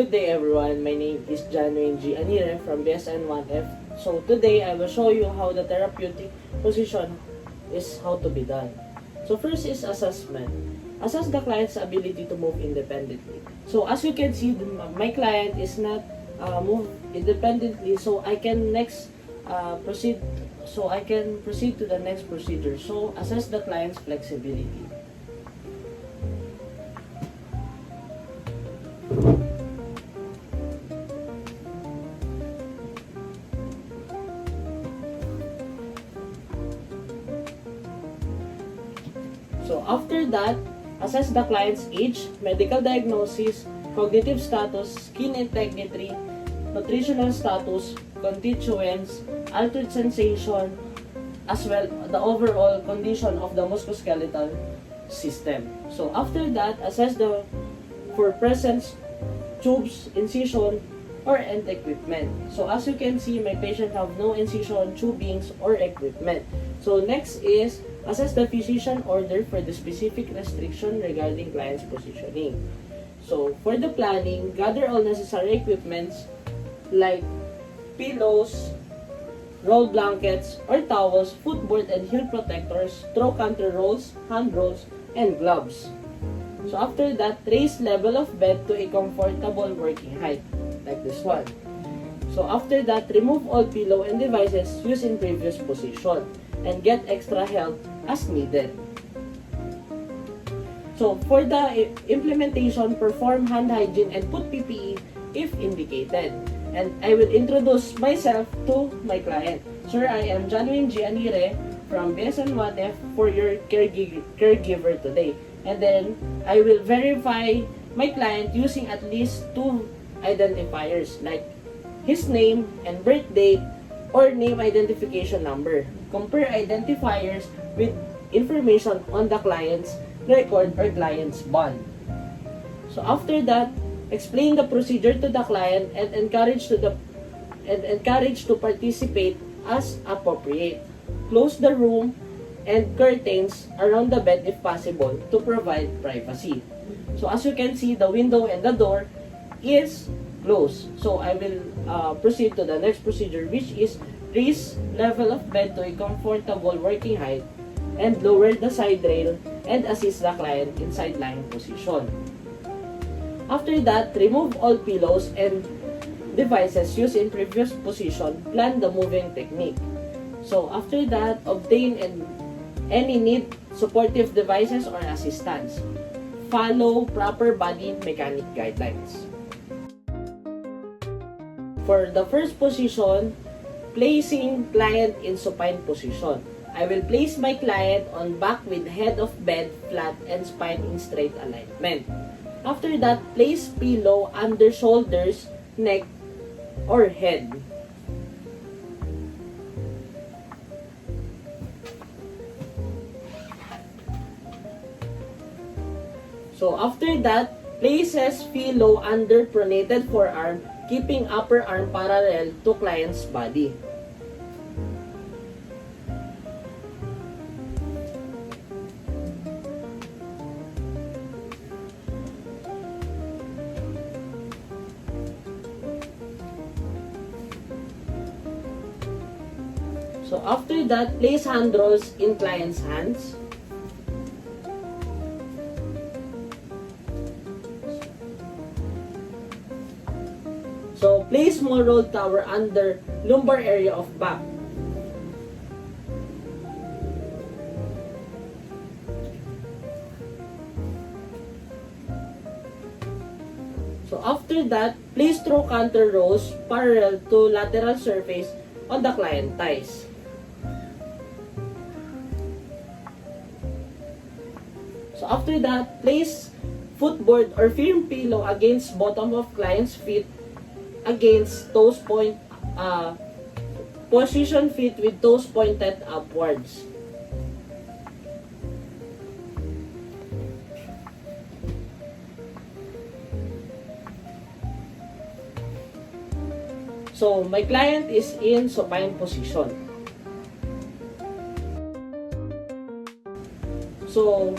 Good day everyone, my name is Januin G. Anire from BSN1F. So today I will show you how the therapeutic position is how to be done. So first is assessment. Assess the client's ability to move independently. So as you can see, my client is not move independently, so I can proceed to the next procedure. So assess the client's flexibility. So after that, assess the client's age, medical diagnosis, cognitive status, skin integrity, nutritional status, constituents, altered sensation, as well the overall condition of the musculoskeletal system. So after that, assess for presence, tubes, incision, or end equipment. So as you can see, my patient have no incision, tubings, or equipment. So next is assess the physician order for the specific restriction regarding client's positioning. So for the planning, gather all necessary equipments like pillows, roll blankets or towels, footboard and heel protectors, throw counter rolls, hand rolls, and gloves. So after that, raise level of bed to a comfortable working height, like this one. So after that, remove all pillow and devices used in previous position and get extra help as needed. So for the implementation, perform hand hygiene and put PPE if indicated. And I will introduce myself to my client. Sir, I am Januin G. Anire from BSN1F for your caregiver today. And then I will verify my client using at least 2 identifiers like his name and birth date or name identification number. Compare identifiers with information on the client's record or client's bond. So after that, explain the procedure to the client and encourage to participate as appropriate. Close the room and curtains around the bed if possible to provide privacy. So as you can see, the window and the door is closed. So I will proceed to the next procedure, which is raise level of bed to a comfortable working height and lower the side rail and assist the client in side lying position. After that, remove all pillows and devices used in previous position. Plan the moving technique. So after that, obtain any need supportive devices or assistance. Follow proper body mechanic guidelines. For the first position, placing client in supine position. I will place my client on back with head of bed flat and spine in straight alignment. After that, place pillow under shoulders, neck, or head. So after that, places pillow under pronated forearm, keeping upper arm parallel to client's body. So after that, place hand rolls in client's hands. So place small roll tower under lumbar area of back. So after that, place throw counter rolls parallel to lateral surface on the client thighs. So after that, place footboard or firm pillow against bottom of client's feet against toes point, position feet with toes pointed upwards. So my client is in supine position. So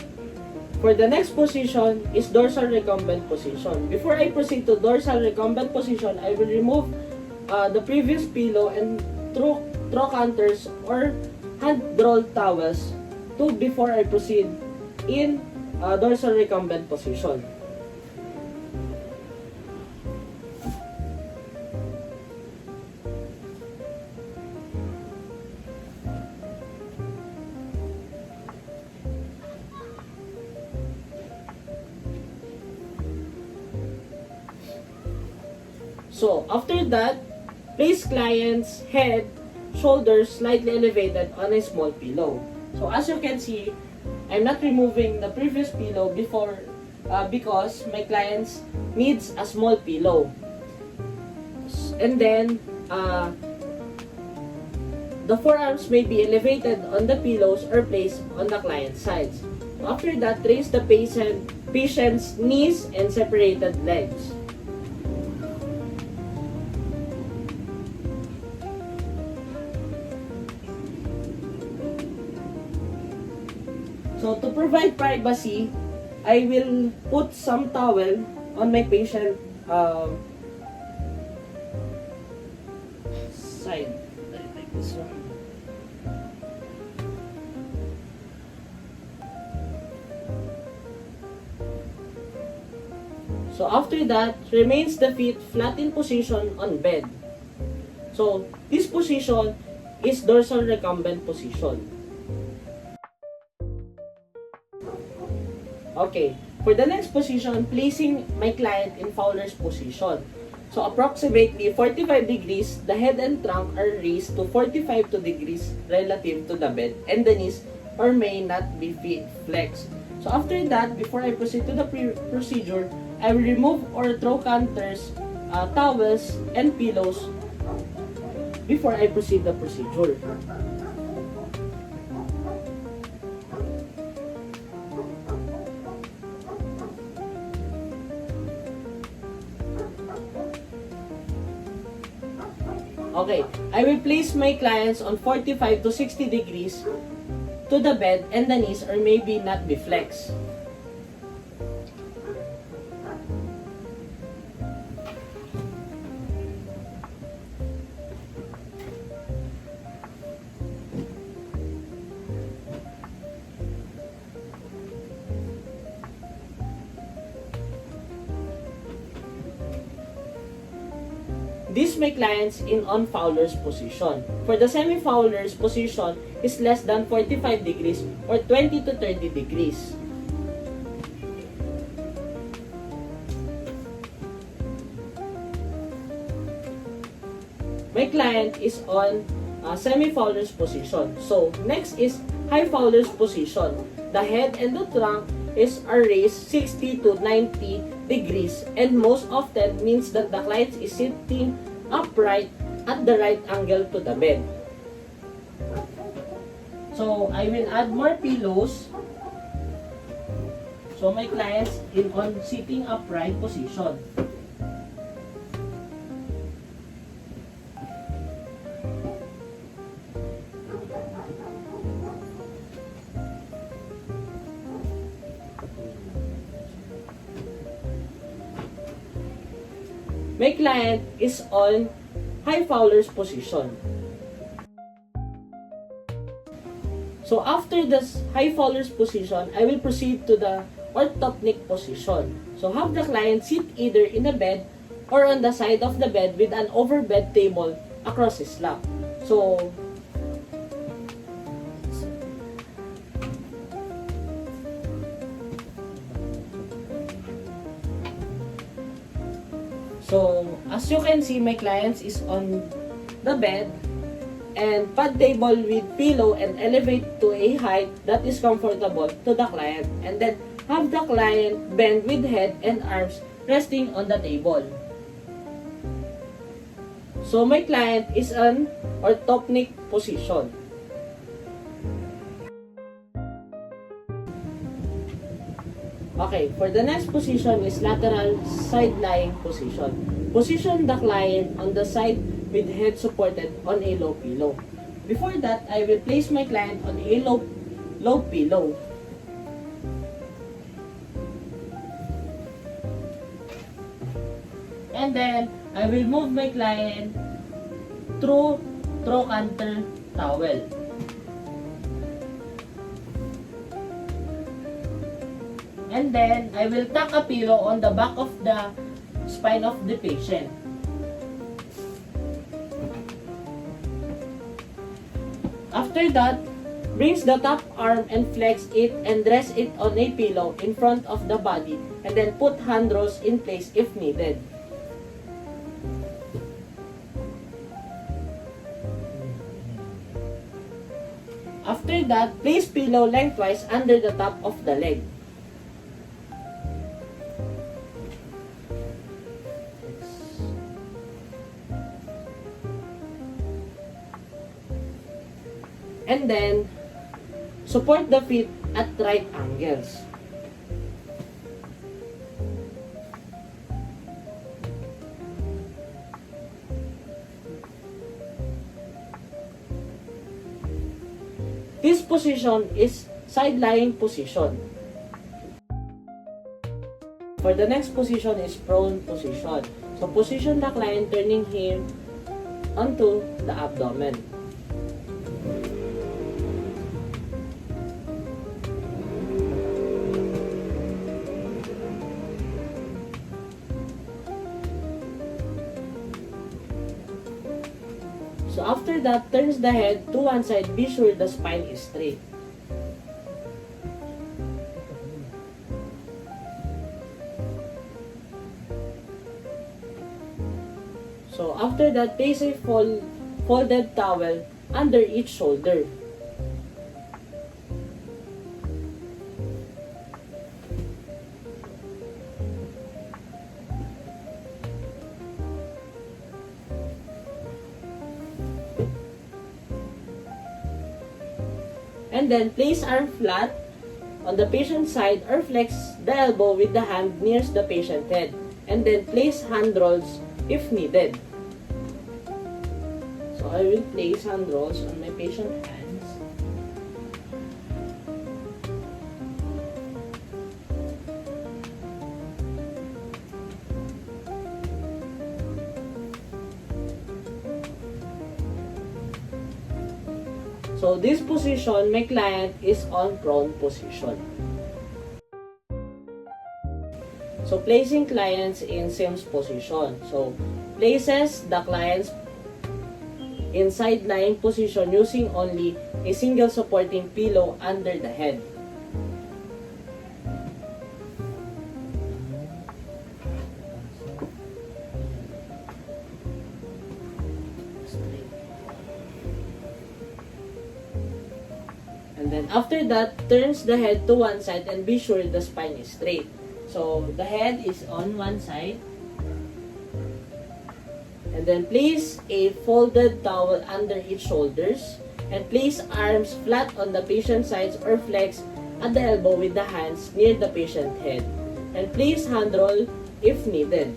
For the next position is dorsal recumbent position. Before I proceed to dorsal recumbent position, I will remove the previous pillow and throw counters or hand-rolled towels before I proceed in dorsal recumbent position. So, after that, place client's head, shoulders slightly elevated on a small pillow. So, as you can see, I'm not removing the previous pillow before because my client needs a small pillow. And then, the forearms may be elevated on the pillows or placed on the client's sides. After that, raise the patient's knees and separated legs. So, to provide privacy, I will put some towel on my patient side. Like this one. So, after that, remains the feet flat in position on bed. So, this position is dorsal recumbent position. Okay, for the next position, placing my client in Fowler's position. So, approximately 45 degrees, the head and trunk are raised to 45 degrees relative to the bed, and the knees or may not be flexed. So, after that, before I proceed to the procedure, I will remove or throw counters, towels, and pillows before I proceed the procedure. Okay, I will place my clients on 45 to 60 degrees to the bed and the knees or maybe not be flexed. This my clients in on Fowler's position. For the semi-Fowler's position is less than 45 degrees or 20 to 30 degrees. My client is on semi-Fowler's position. So, next is high Fowler's position. The head and the trunk are raised 60 to 90 degrees and most often means that the client is sitting upright at the right angle to the bed. So, I will add more pillows. So, my client's on sitting upright position. My client is on high Fowler's position. So after the high Fowler's position, I will proceed to the orthopnic position. So have the client sit either in a bed or on the side of the bed with an overbed table across his lap. So as you can see, my client is on the bed and pad table with pillow and elevate to a height that is comfortable to the client. And then have the client bend with head and arms resting on the table. So my client is on orthopnic position. Okay, for the next position is lateral side-lying position. Position the client on the side with head supported on a low pillow. Before that, I will place my client on a low pillow. And then, I will move my client through trochanter towel. And then, I will tuck a pillow on the back of the spine of the patient. After that, brings the top arm and flex it and rest it on a pillow in front of the body and then put hand rolls in place if needed. After that, place pillow lengthwise under the top of the leg. And then, support the feet at right angles. This position is side-lying position. For the next position is prone position. So position the client turning him onto the abdomen. So after that, turns the head to one side, be sure the spine is straight. So after that, place a folded towel under each shoulder. And then place arm flat on the patient's side or flex the elbow with the hand nearest the patient head. And then place hand rolls if needed. So I will place hand rolls on my patient hands. So this position, my client is on prone position. So placing clients in Sims position. So places the clients in side-lying position using only a single supporting pillow under the head. And then after that, turns the head to one side and be sure the spine is straight. So the head is on one side. And then place a folded towel under each shoulders. And place arms flat on the patient's sides or flex at the elbow with the hands near the patient head. And place hand roll if needed.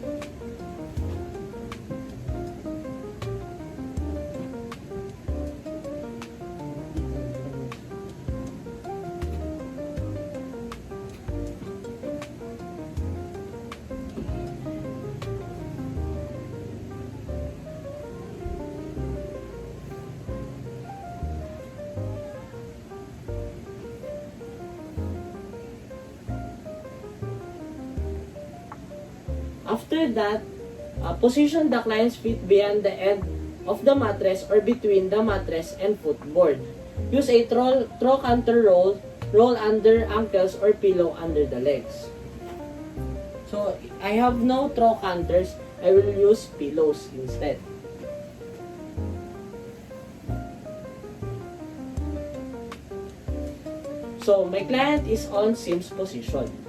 After that, position the client's feet beyond the end of the mattress or between the mattress and footboard. Use a trochanter roll under ankles or pillow under the legs. So, I have no trochanters. I will use pillows instead. So, my client is on Sims position.